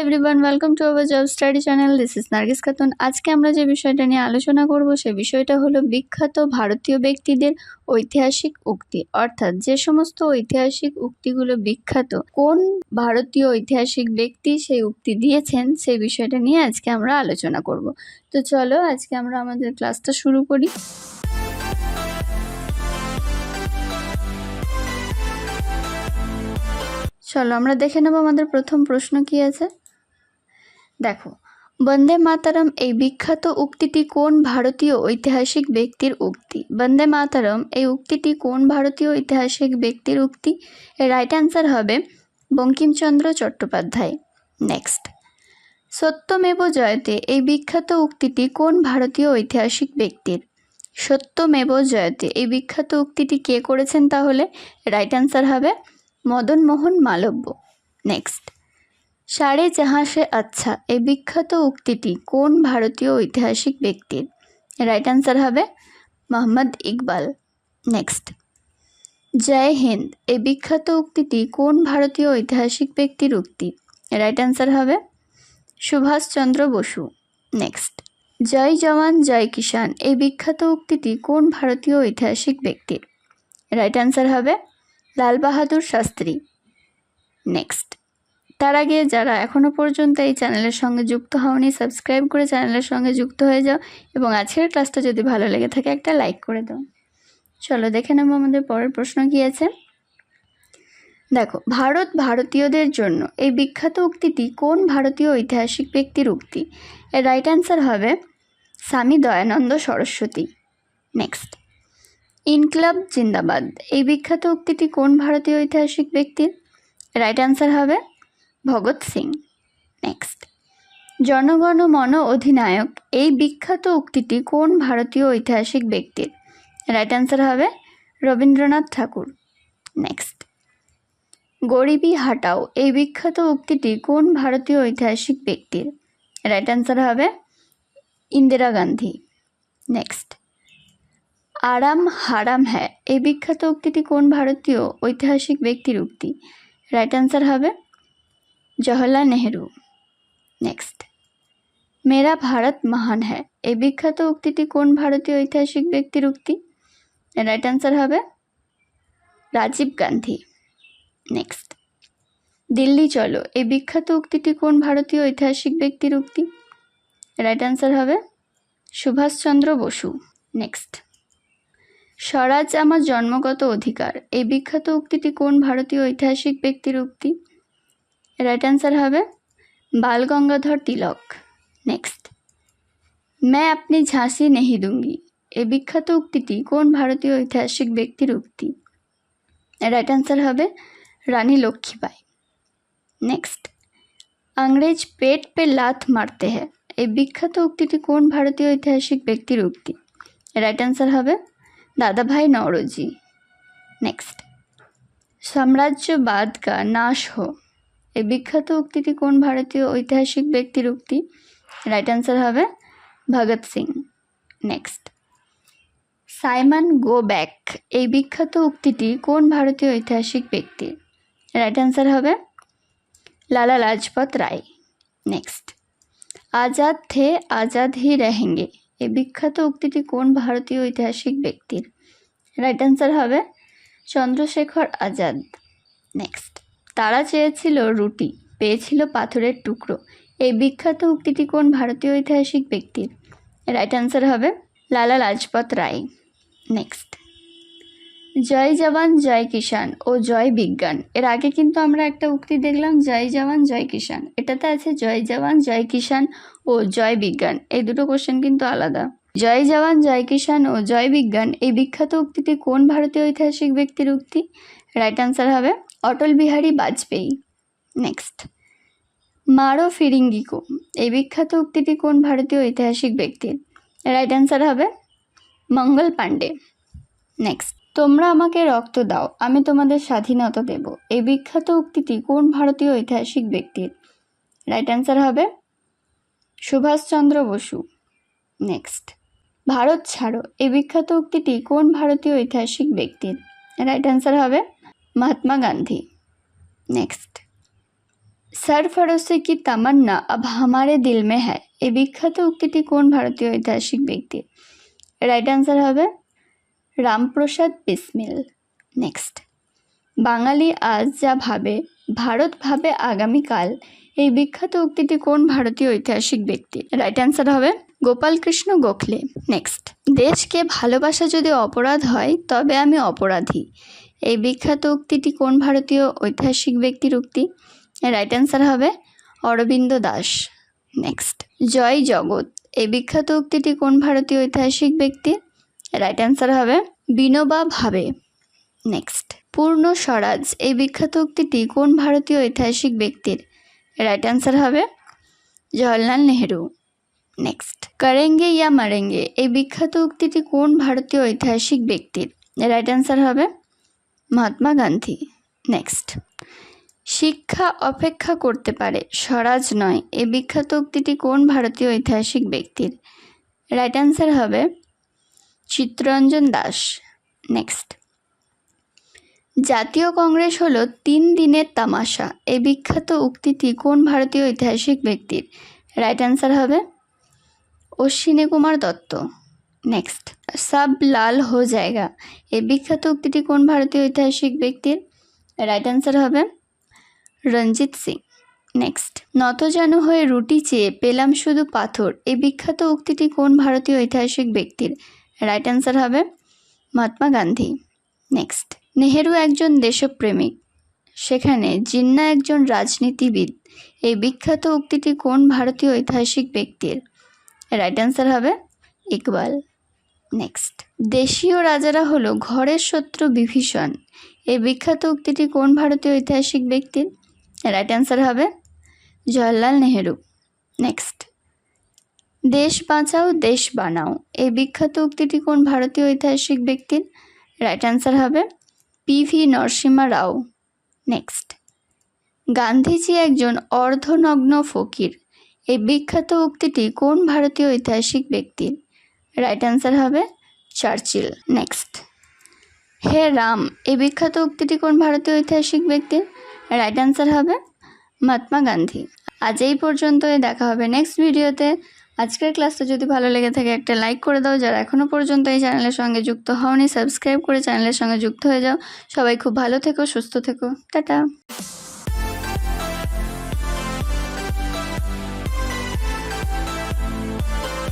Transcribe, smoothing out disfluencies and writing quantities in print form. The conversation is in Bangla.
Everyone, welcome to our job study channel. This is Nargis Khatun. আজকে আমরা যে বিষয়টা নিয়ে আলোচনা করব সে বিষয়টা হলো বিখ্যাত ভারতীয় ব্যক্তিদের ঐতিহাসিক উক্তি, অর্থাৎ যে সমস্ত ঐতিহাসিক উক্তিগুলো বিখ্যাত, কোন ভারতীয় ঐতিহাসিক ব্যক্তি সেই উক্তি দিয়েছেন সেই বিষয়টা নিয়ে আজকে আমরা আলোচনা করব। তো চলো আজকে আমরা আমাদের ক্লাসটা শুরু করি। চলো আমরা দেখে নেব আমাদের প্রথম প্রশ্ন কি আছে। দেখো, বন্দে মাতারম এই বিখ্যাত উক্তিটি কোন ভারতীয় ঐতিহাসিক ব্যক্তির উক্তি? বন্দে মাতারম এই উক্তিটি কোন ভারতীয় ঐতিহাসিক ব্যক্তির উক্তি? এর রাইট অ্যান্সার হবে বঙ্কিমচন্দ্র চট্টোপাধ্যায়। নেক্সট, সত্যমেব জয়তে এই বিখ্যাত উক্তিটি কোন ভারতীয় ঐতিহাসিক ব্যক্তির? সত্যমেব জয়তে এই বিখ্যাত উক্তিটি কে করেছেন তাহলে? রাইট অ্যান্সার হবে মদন মোহন মালব্য। নেক্সট, সারে জাহাঁ সে আচ্ছা এই বিখ্যাত উক্তিটি কোন ভারতীয় ঐতিহাসিক ব্যক্তির? রাইট অ্যান্সার হবে মোহাম্মদ ইকবাল। নেক্সট, জয় হিন্দ এই বিখ্যাত উক্তিটি কোন ভারতীয় ঐতিহাসিক ব্যক্তির উক্তি? রাইট অ্যান্সার হবে সুভাষচন্দ্র বসু। নেক্সট, জয় জওয়ান জয় কিষান এই বিখ্যাত উক্তিটি কোন ভারতীয় ঐতিহাসিক ব্যক্তির? রাইট অ্যান্সার হবে লাল বাহাদুর শাস্ত্রী। নেক্সট, তার আগে যারা এখনও পর্যন্ত এই চ্যানেলের সঙ্গে যুক্ত হওনি, সাবস্ক্রাইব করে চ্যানেলের সঙ্গে যুক্ত হয়ে যাও এবং আজকের ক্লাসটা যদি ভালো লেগে থাকে একটা লাইক করে দাও। চলো দেখে নেব আমাদের পরের প্রশ্ন কী আছে। দেখো, ভারত ভারতীয়দের জন্য এই বিখ্যাত উক্তিটি কোন ভারতীয় ঐতিহাসিক ব্যক্তির উক্তি? এর রাইট অ্যান্সার হবে স্বামী দয়ানন্দ সরস্বতী। নেক্সট, ইনকলাব জিন্দাবাদ এই বিখ্যাত উক্তিটি কোন ভারতীয় ঐতিহাসিক ব্যক্তির? রাইট অ্যান্সার হবে ভগৎ সিং। নেক্সট, জনগণ মন অধিনায়ক এই বিখ্যাত উক্তিটি কোন ভারতীয় ঐতিহাসিক ব্যক্তির? রাইট অ্যান্সার হবে রবীন্দ্রনাথ ঠাকুর। নেক্সট, গরিবি হাটাও এই বিখ্যাত উক্তিটি কোন ভারতীয় ঐতিহাসিক ব্যক্তির? রাইট অ্যান্সার হবে ইন্দিরা গান্ধী। নেক্সট, আরাম হারাম হ্যাঁ এই বিখ্যাত উক্তিটি কোন ভারতীয় ঐতিহাসিক ব্যক্তির উক্তি? রাইট অ্যান্সার হবে জওহরলাল নেহেরু। নেক্সট, মেরা ভারত মহান হ্যাঁ এই বিখ্যাত উক্তিটি কোন ভারতীয় ঐতিহাসিক ব্যক্তির উক্তি? রাইট অ্যান্সার হবে রাজীব গান্ধী। নেক্সট, দিল্লি চলো এই বিখ্যাত উক্তিটি কোন ভারতীয় ঐতিহাসিক ব্যক্তির উক্তি? রাইট অ্যান্সার হবে সুভাষচন্দ্র বসু। নেক্সট, স্বরাজ আমার জন্মগত অধিকার এই বিখ্যাত উক্তিটি কোন ভারতীয় ঐতিহাসিক ব্যক্তির উক্তি? রাইট অ্যান্সার হবে বাল গঙ্গাধর তিলক। নেক্সট, मैं अपनी झांसी नहीं दूंगी এই বিখ্যাত উক্তিটি কোন ভারতীয় ঐতিহাসিক ব্যক্তির উক্তি? রাইট অ্যান্সার হবে রানী লক্ষ্মীবাই। নেক্সট, अंग्रेज पेट पे लात मारते हैं এই বিখ্যাত উক্তিটি কোন ভারতীয় ঐতিহাসিক ব্যক্তির উক্তি? রাইট অ্যান্সার হবে দাদাভাই নওরোজি। নেক্সট, সাম্রাজ্যবাদ কা নাশ হো এই বিখ্যাত উক্তিটি কোন ভারতীয় ঐতিহাসিক ব্যক্তির উক্তি? রাইট অ্যান্সার হবে Bhagat Singh. Next, Simon go back এই বিখ্যাত উক্তিটি কোন ভারতীয় ঐতিহাসিক ব্যক্তির? রাইট অ্যান্সার হবে লালা লাজপত রায়। নেক্সট, আজাদ থে আজাদ হি রহেঙ্গে এই বিখ্যাত উক্তিটি কোন ভারতীয় ঐতিহাসিক ব্যক্তির? রাইট অ্যান্সার হবে চন্দ্রশেখর আজাদ। নেক্সট, তারা চেয়েছিল রুটি পেয়েছিল পাথরের টুকরো এই বিখ্যাত উক্তিটি কোন ভারতীয় ঐতিহাসিক ব্যক্তির? রাইট অ্যান্সার হবে লালা লাজপত রায়। নেক্সট, জয় জওয়ান জয় কিষান ও জয় বিজ্ঞান এর আগে কিন্তু আমরা একটা উক্তি দেখলাম জয় জওয়ান জয় কিষান, এটাতে আছে জয় জওয়ান জয় কিষান ও জয় বিজ্ঞান, এই দুটো কোশ্চেন কিন্তু আলাদা। জয় জওয়ান জয় কিষান ও জয় বিজ্ঞান এই বিখ্যাত উক্তিটি কোন ভারতীয় ঐতিহাসিক ব্যক্তির উক্তি? রাইট অ্যান্সার হবে অটল বিহারী বাজপেয়ী। নেক্সট, মারো ফিরিঙ্গিকো এই বিখ্যাত উক্তিটি কোন ভারতীয় ঐতিহাসিক ব্যক্তির? রাইট অ্যান্সার হবে মঙ্গল পাণ্ডে। নেক্সট, তোমরা আমাকে রক্ত দাও আমি তোমাদের স্বাধীনতা দেব এই বিখ্যাত উক্তিটি কোন ভারতীয় ঐতিহাসিক ব্যক্তির? রাইট অ্যান্সার হবে সুভাষচন্দ্র বসু। নেক্সট, ভারত ছাড়ো এই বিখ্যাত উক্তিটি কোন ভারতীয় ঐতিহাসিক ব্যক্তির? রাইট অ্যান্সার হবে মহাত্মা গান্ধী। নেক্সট, सरफरोशी की तमन्ना अब हमारे दिल में है এই বিখ্যাত উক্তিটি কোন ভারতীয় ঐতিহাসিক ব্যক্তি? রাইট অ্যান্সার হবে রামপ্রসাদ বিসমিল। নেক্সট, বাঙালি আজ যা ভাবে ভারত ভাবে আগামীকাল এই বিখ্যাত উক্তিটি কোন ভারতীয় ঐতিহাসিক ব্যক্তি? রাইট অ্যান্সার হবে গোপালকৃষ্ণ গোখলে। নেক্সট, দেশকে ভালোবাসা যদি অপরাধ হয় তবে আমি অপরাধী এই বিখ্যাত উক্তিটি কোন ভারতীয় ঐতিহাসিক ব্যক্তির উক্তি? রাইট অ্যান্সার হবে অরবিন্দ দাস। নেক্সট, জয় জগৎ এই বিখ্যাত উক্তিটি কোন ভারতীয় ঐতিহাসিক ব্যক্তি? রাইট অ্যান্সার হবে বিনোবা ভাবে। নেক্সট, পূর্ণ স্বরাজ এই বিখ্যাত উক্তিটি কোন ভারতীয় ঐতিহাসিক ব্যক্তির? রাইট অ্যান্সার হবে জওহরলাল নেহেরু। নেক্সট, করেঙ্গে ইয়া মরেঙ্গে এই বিখ্যাত উক্তিটি কোন ভারতীয় ঐতিহাসিক ব্যক্তির? রাইট অ্যান্সার হবে মহাত্মা গান্ধী। নেক্সট, শিক্ষা অপেক্ষা করতে পারে স্বরাজ নয় এই বিখ্যাত উক্তিটি কোন ভারতীয় ঐতিহাসিক ব্যক্তির? রাইট অ্যান্সার হবে চিত্তরঞ্জন দাস। নেক্সট, জাতীয় কংগ্রেস হলো 3 দিনের তামাশা এই বিখ্যাত উক্তিটি কোন ভারতীয় ঐতিহাসিক ব্যক্তির? রাইট অ্যান্সার হবে অশ্বিনী কুমার দত্ত। নেক্সট, সব লাল হো জায়গা এই বিখ্যাত উক্তিটি কোন ভারতীয় ঐতিহাসিক ব্যক্তির? রাইট অ্যান্সার হবে রঞ্জিত সিং। নেক্সট, নত যেন হয়ে রুটি চেয়ে পেলাম শুধু পাথর এই বিখ্যাত উক্তিটি কোন ভারতীয় ঐতিহাসিক ব্যক্তির? রাইট অ্যান্সার হবে মহাত্মা গান্ধী। নেক্সট, নেহেরু একজন দেশপ্রেমিক সেখানে জিন্না একজন রাজনীতিবিদ এই বিখ্যাত উক্তিটি কোন ভারতীয় ঐতিহাসিক ব্যক্তির? রাইট অ্যান্সার হবে ইকবাল। নেক্সট, দেশীয় রাজারা হলো ঘরের শত্রু বিভীষণ এই বিখ্যাত উক্তিটি কোন ভারতীয় ঐতিহাসিক ব্যক্তির? রাইট অ্যান্সার হবে জওহরলাল নেহেরু। নেক্সট, দেশ বাঁচাও দেশ বানাও এই বিখ্যাত উক্তিটি কোন ভারতীয় ঐতিহাসিক ব্যক্তির? রাইট অ্যান্সার হবে পিভি নরসিম্হা রাও। নেক্সট, গান্ধীজি একজন অর্ধনগ্ন ফকির এই বিখ্যাত উক্তিটি কোন ভারতীয় ঐতিহাসিক ব্যক্তির? রাইট অ্যান্সার হবে চার্চিল। নেক্সট, হে রাম এই বিখ্যাত উক্তিটি কোন ভারতীয় ঐতিহাসিক ব্যক্তির? রাইট অ্যান্সার হবে মহাত্মা গান্ধী। আজ এই পর্যন্তই, দেখা হবে নেক্সট ভিডিওতে। আজকের ক্লাসটা যদি ভালো লেগে থাকে একটা লাইক করে দাও, যারা এখনও পর্যন্ত এই চ্যানেলের সঙ্গে যুক্ত হওনি সাবস্ক্রাইব করে চ্যানেলের সঙ্গে যুক্ত হয়ে যাও। সবাই খুব ভালো থেকো, সুস্থ থেকো, টাটা।